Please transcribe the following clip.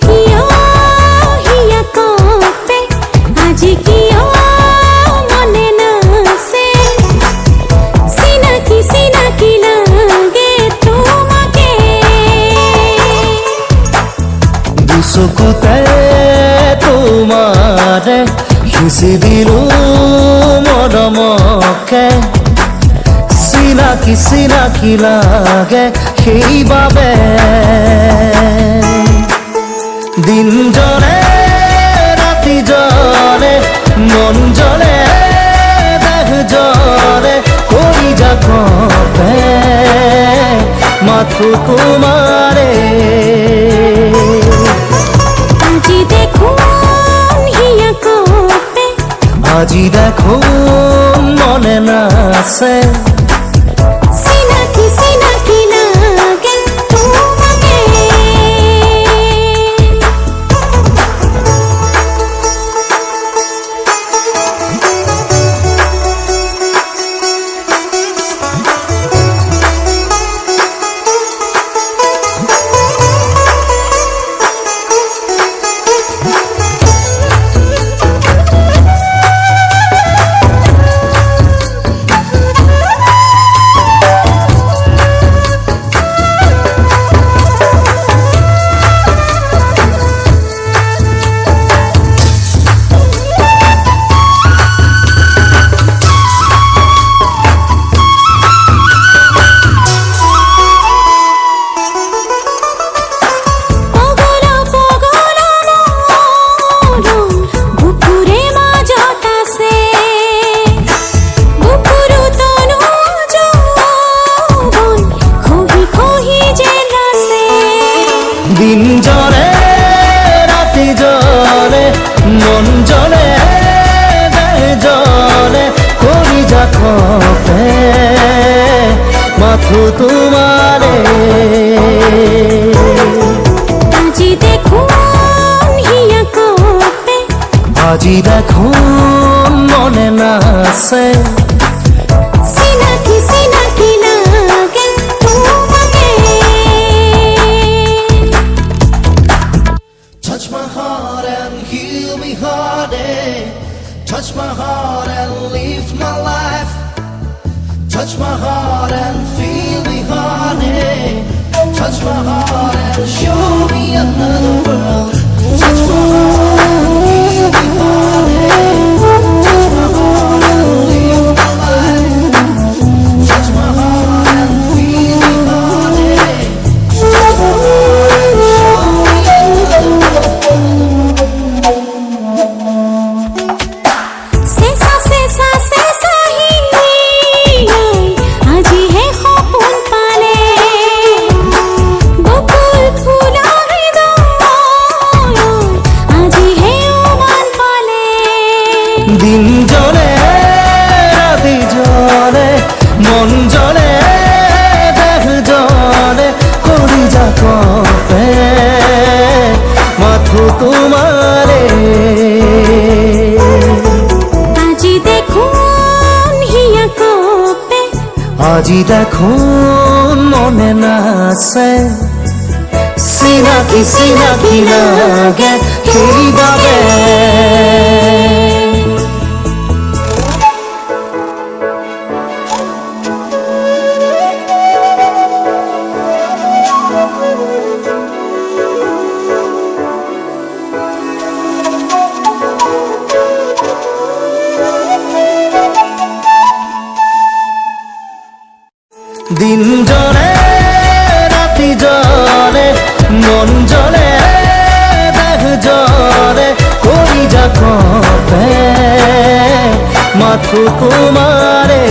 কিয় হিয়া কপে আজি কিয় মনে নাছে সিনাকি সিনাকি লাগে তোমাকে দুচকুতে তোমারে সিঁচি দিলো মৰমকে চিনাকি চিনাকি লাগে সেইবাবে দিন জলে ৰাতি জলে মন জলে দেহ জলে কলিজা কঁপে মাথো তোমাৰে আজি দেখুন হিয়া কপে আজি দেখো মনে নাছে সিনাকি সিনাকি লাগে তোমাকে দিন জলে রাতি জলে মন জলে দেহ জলে কলিজা কঁপে মাথো তোমারে আজি দেখুন হিয়া কপে আজি দেখো মনে নাছে সিনাকি সিনাকি লাগে তোমাকে Touch my heart and heal me, heartache. Touch my heart and live my life. Touch my heart and feel me, heartache. Touch my heart and show me another world. Touch my heart and heal me, heartache. Touch my heart and live my life. Touch my heart and feel me, heartache. Touch my heart and show me another world. Sesa Sesa Sesa হি আজি হে সপোন পালে বকুল ফুলা হৃদয় আজি হে উমান পালে দিন জলে রাতি জলে মন জলে দেহ জলে কলিজা কঁপে মাথো তোমারে আজি দেখুন হিয়া কপে আজি দেখো মনে নাছে চিনাকি চিনাকি লাগে সেইবাবে দিন জলে রাতি জলে মন জলে দেহ জলে কলিজা কঁপে মাথো তোমারে